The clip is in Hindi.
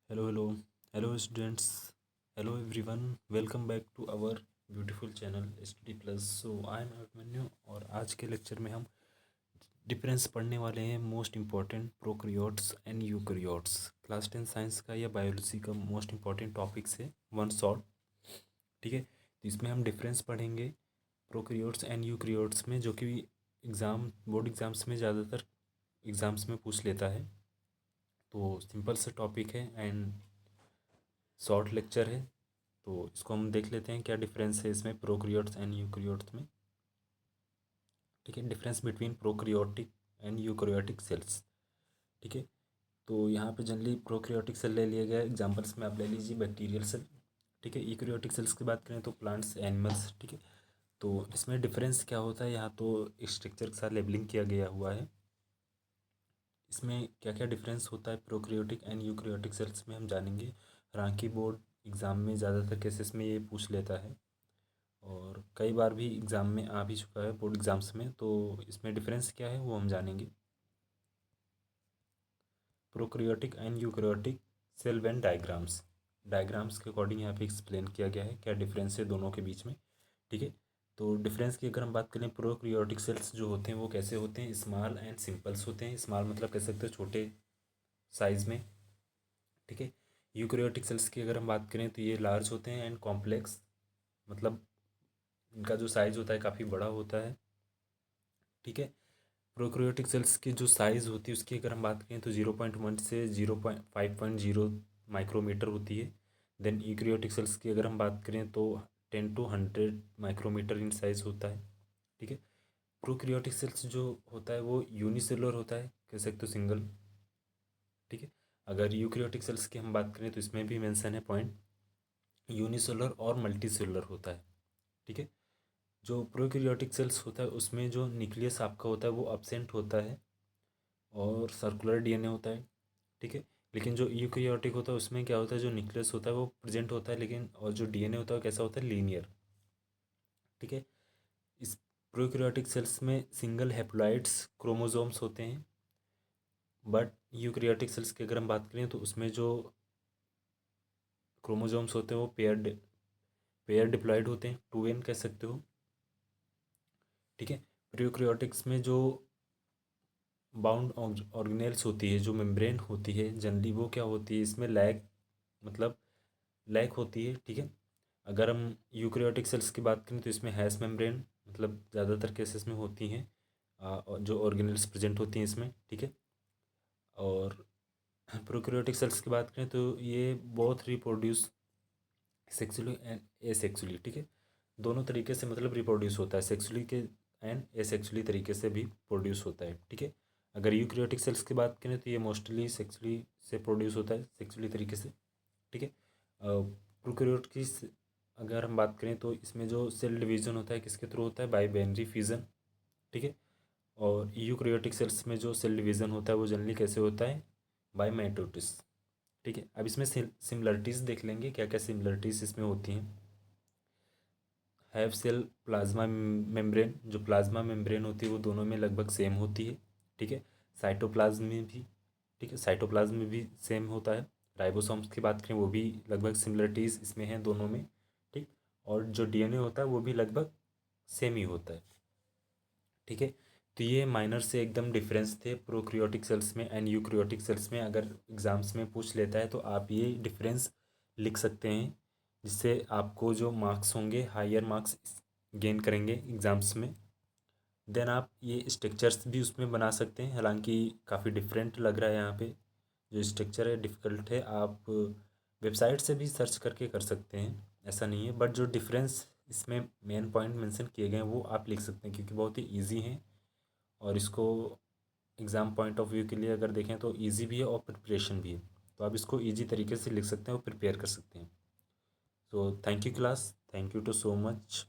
Hello, hello, hello, students. Hello, everyone. Welcome back to our beautiful channel Study Plus. So I am Abhimanyu और आज के लेक्चर में हम डिफरेंस पढ़ने वाले हैं most important prokaryotes and eukaryotes. Class 10 science का या बायोलॉजी का मोस्ट इम्पॉर्टेंट टॉपिक से वन शॉट। ठीक है, तो इसमें हम डिफरेंस पढ़ेंगे प्रोकैरियोट्स एंड यूकैरियोट्स में, जो कि बोर्ड एग्जाम्स में ज़्यादातर एग्जाम्स में पूछ लेता है। तो सिंपल सा टॉपिक है एंड शॉर्ट लेक्चर है, तो इसको हम देख लेते हैं क्या डिफरेंस है इसमें प्रोकैरियोट्स एंड यूकैरियोट्स में। ठीक है, difference between prokaryotic and eukaryotic cells. ठीक है, तो यहाँ पे जनरली प्रोकैरियोटिक सेल ले लिया गया, एग्जांपल्स में आप ले लीजिए बैक्टीरियल सेल। ठीक है, यूकैरियोटिक सेल्स की बात करें तो प्लांट्स, एनिमल्स। ठीक है, तो इसमें डिफरेंस क्या होता है, यहाँ तो स्ट्रक्चर के साथ लेबलिंग किया गया हुआ है। इसमें क्या क्या डिफरेंस होता है प्रोकैरियोटिक एंड यूकैरियोटिक सेल्स में हम जानेंगे। हालांकि बोर्ड एग्ज़ाम में ज़्यादातर केसेस में ये पूछ लेता है और कई बार भी एग्ज़ाम में आ भी चुका है बोर्ड एग्ज़ाम्स में। तो इसमें डिफरेंस क्या है वो हम जानेंगे। Prokaryotic and eukaryotic cell Venn diagrams, diagrams के अकॉर्डिंग यहाँ पे एक्सप्लेन किया गया है क्या डिफरेंस है दोनों के बीच में। ठीक है, तो डिफरेंस की अगर हम बात करें, प्रोकैरियोटिक सेल्स जो होते हैं वो कैसे होते हैं, स्मॉल एंड सिंपल्स होते हैं। स्मॉल मतलब कह सकते हैं छोटे साइज़ में। ठीक है, यूकैरियोटिक सेल्स की अगर हम बात करें तो ये लार्ज होते हैं एंड कॉम्प्लेक्स, मतलब इनका जो साइज़ होता है काफ़ी बड़ा होता है। ठीक है, प्रोकैरियोटिक सेल्स की जो साइज़ होती है उसकी अगर हम बात करें तो 0.1 से 0.5.0 माइक्रोमीटर होती है। देन यूकैरियोटिक सेल्स की अगर हम बात करें तो 10 to 100 माइक्रोमीटर इन साइज़ होता है। ठीक है, प्रोकैरियोटिक सेल्स जो होता है वो यूनिसेलुलर होता है, कह सकते हो सिंगल। ठीक है, अगर यूकैरियोटिक सेल्स की हम बात करें तो इसमें भी मेंशन है पॉइंट, यूनिसेलुलर और मल्टीसेलुलर होता है। ठीक है, जो प्रोकैरियोटिक सेल्स होता है उसमें जो न्यूक्लियस आपका होता है वो अब्सेंट होता है और सर्कुलर डीएनए होता है। ठीक है, लेकिन जो यूकैरियोटिक होता है उसमें क्या होता है, जो न्यूक्लियस होता है वो प्रेजेंट होता है, लेकिन और जो डीएनए होता है कैसा होता है, लीनियर। ठीक है, इस प्रोकैरियोटिक सेल्स में सिंगल हैप्लॉइड्स क्रोमोसोम्स होते हैं, बट यूकैरियोटिक सेल्स की अगर हम बात करें तो उसमें जो क्रोमोसोम्स होते हैं वो पेयर डिप्लॉयड होते हैं, 2n कह सकते हो। ठीक है, प्रोकैरियोटिक्स में जो बाउंड ऑर्गेनेल्स होती है, जो मेम्ब्रेन होती है जनरली, वो क्या होती है इसमें लैग, मतलब लैग होती है। ठीक है, अगर हम यूकैरियोटिक सेल्स की बात करें तो इसमें हैश मेम्ब्रेन मतलब ज़्यादातर केसेस में होती हैं, और जो ऑर्गेनेल्स प्रेजेंट होती हैं इसमें। ठीक है, और प्रोकैरियोटिक सेल्स की बात करें तो ये both reproduce sexually and asexually. ठीक है, दोनों तरीके से मतलब रिप्रोड्यूस होता है, सेक्सुअली के एंड एसेक्सुअली तरीके से भी प्रोड्यूस होता है। ठीक है, अगर यूकैरियोटिक सेल्स की बात करें तो ये मोस्टली सेक्सुअली से प्रोड्यूस होता है, सेक्सुअली तरीके से। ठीक है, प्रोकैरियोट की अगर हम बात करें तो इसमें जो सेल डिवीजन होता है किसके थ्रू होता है, बाय बाइनरी फिजन। ठीक है, और यूकैरियोटिक सेल्स में जो सेल डिवीजन होता है वो जनरली कैसे होता है, बाय माइटोसिस। ठीक है, अब इसमें सिमिलरिटीज़ देख लेंगे क्या क्या सिमिलरिटीज़ इसमें होती हैं। हैव सेल प्लाज्मा मेम्ब्रेन, जो प्लाज्मा मेम्ब्रेन होती है वो दोनों में लगभग सेम होती है। ठीक है, साइटोप्लाज्म में भी, ठीक है, साइटोप्लाज्म में भी सेम होता है। राइबोसोम्स की बात करें वो भी लगभग सिमिलरिटीज़ इसमें हैं दोनों में। ठीक, और जो डीएनए होता है वो भी लगभग सेम ही होता है। ठीक है, तो ये माइनर से एकदम डिफरेंस थे प्रोकैरियोटिक सेल्स में एंड यूकैरियोटिक सेल्स में। अगर एग्जाम्स में पूछ लेता है तो आप ये डिफरेंस लिख सकते हैं, जिससे आपको जो मार्क्स होंगे हायर मार्क्स गेन करेंगे एग्ज़ाम्स में। देन आप ये स्ट्रक्चर्स भी उसमें बना सकते हैं, हालांकि काफ़ी डिफरेंट लग रहा है यहाँ पे, जो स्ट्रक्चर है डिफ़िकल्ट है। आप वेबसाइट से भी सर्च करके कर सकते हैं, ऐसा नहीं है, बट जो डिफरेंस इसमें मेन पॉइंट मेंशन किए गए हैं वो आप लिख सकते हैं क्योंकि बहुत ही ईजी हैं। और इसको एग्ज़ाम पॉइंट ऑफ व्यू के लिए अगर देखें तो ईजी भी है और प्रिपरेशन भी है, तो आप इसको ईजी तरीके से लिख सकते हैं और प्रिपेयर कर सकते हैं। So thank you class, thank you too so much.